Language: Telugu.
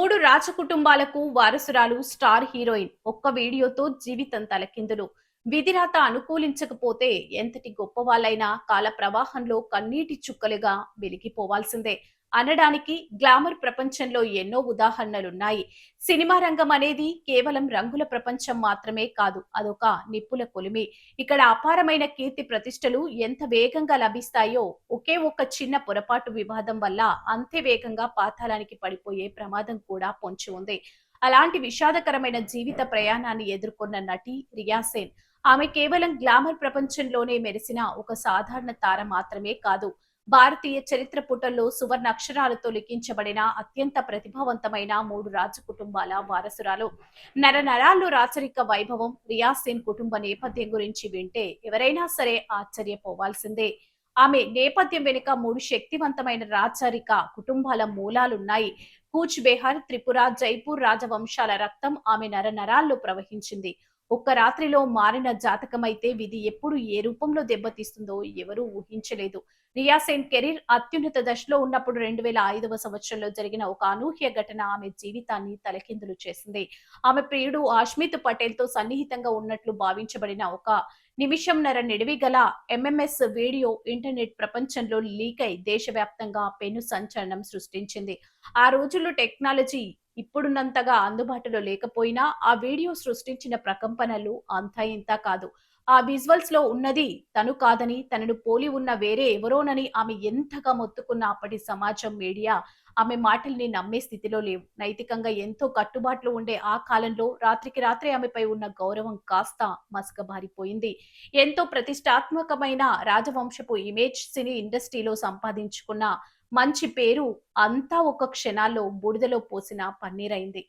3 రాజకుటుంబాలకు వారసురాలు స్టార్ హీరోయిన్. ఒక్క వీడియోతో జీవితం తలకిందులు. విధిరాత అనుకూలించకపోతే ఎంతటి గొప్పవాళ్లైనా కాల ప్రవాహంలో కన్నీటి చుక్కలుగా వెలిగిపోవాల్సిందే అనడానికి గ్లామర్ ప్రపంచంలో ఎన్నో ఉదాహరణలున్నాయి. సినిమా రంగం అనేది కేవలం రంగుల ప్రపంచం మాత్రమే కాదు, అదొక నిప్పుల కొలిమి. ఇక్కడ అపారమైన కీర్తి ప్రతిష్టలు ఎంత వేగంగా లభిస్తాయో, ఒకే ఒక్క చిన్న పొరపాటు వివాదం వల్ల అంతే వేగంగా పాతాళానికి పడిపోయే ప్రమాదం కూడా పొంచి ఉంది. అలాంటి విషాదకరమైన జీవిత ప్రయాణాన్ని ఎదుర్కొన్న నటి రియా సేన్. ఆమె కేవలం గ్లామర్ ప్రపంచంలోనే మెరిసిన ఒక సాధారణ తార మాత్రమే కాదు, భారతీయ చరిత్ర పుటల్లో సువర్ణ అక్షరాలతో లిఖించబడిన అత్యంత ప్రతిభావంతమైన 3 రాజకుటుంబాల వారసురాలు. నరనరాల్లో రాచరిక వైభవం రియా సేన్ కుటుంబ నేపథ్యం గురించి వింటే ఎవరైనా సరే ఆశ్చర్యపోవాల్సిందే. ఆమె నేపథ్యం వెనుక 3 శక్తివంతమైన రాచరిక కుటుంబాల మూలాలున్నాయి. కూచ్ బెహార్, త్రిపుర, జైపూర్ రాజవంశాల రక్తం ఆమె నరనరాల్లో ప్రవహించింది. ఒక్క రాత్రిలో మారిన జాతకమైతే విధి ఎప్పుడు ఏ రూపంలో దెబ్బతీస్తుందో ఎవరూ ఊహించలేదు. రియా సేన్ కెరీర్ అత్యున్నత దశలో ఉన్నప్పుడు 2005వ సంవత్సరంలో జరిగిన ఒక అనూహ్య ఘటన ఆమె జీవితాన్ని తలకిందులు చేసింది. ఆమె ప్రియుడు ఆష్మిత్ పటేల్ తో సన్నిహితంగా ఉన్నట్లు భావించబడిన ఒక నిమిషంన్నర నిడివి గల ఎంఎంఎస్ వీడియో ఇంటర్నెట్ ప్రపంచంలో లీక్ అయి దేశవ్యాప్తంగా పెను సంచలనం సృష్టించింది. ఆ రోజుల్లో టెక్నాలజీ ఇప్పుడున్నంతగా అందుబాటులో లేకపోయినా ఆ వీడియో సృష్టించిన ప్రకంపనలు అంతా ఇంతా కాదు. ఆ విజువల్స్ లో ఉన్నది తను కాదని, తనను పోలి ఉన్న వేరే ఎవరోనని ఆమె ఎంతగా మొత్తుకున్న అప్పటి సమాజం, మీడియా ఆమె మాటల్ని నమ్మే స్థితిలో లేవు. నైతికంగా ఎంతో కట్టుబాట్లు ఉండే ఆ కాలంలో రాత్రికి రాత్రి ఆమెపై ఉన్న గౌరవం కాస్త మసకబారిపోయింది. ఎంతో ప్రతిష్టాత్మకమైన రాజవంశపు ఇమేజ్ సినీ ఇండస్ట్రీలో సంపాదించుకున్న మంచి పేరు అంతా ఒక క్షణాల్లో బూడిదలో పోసిన పన్నీరైంది.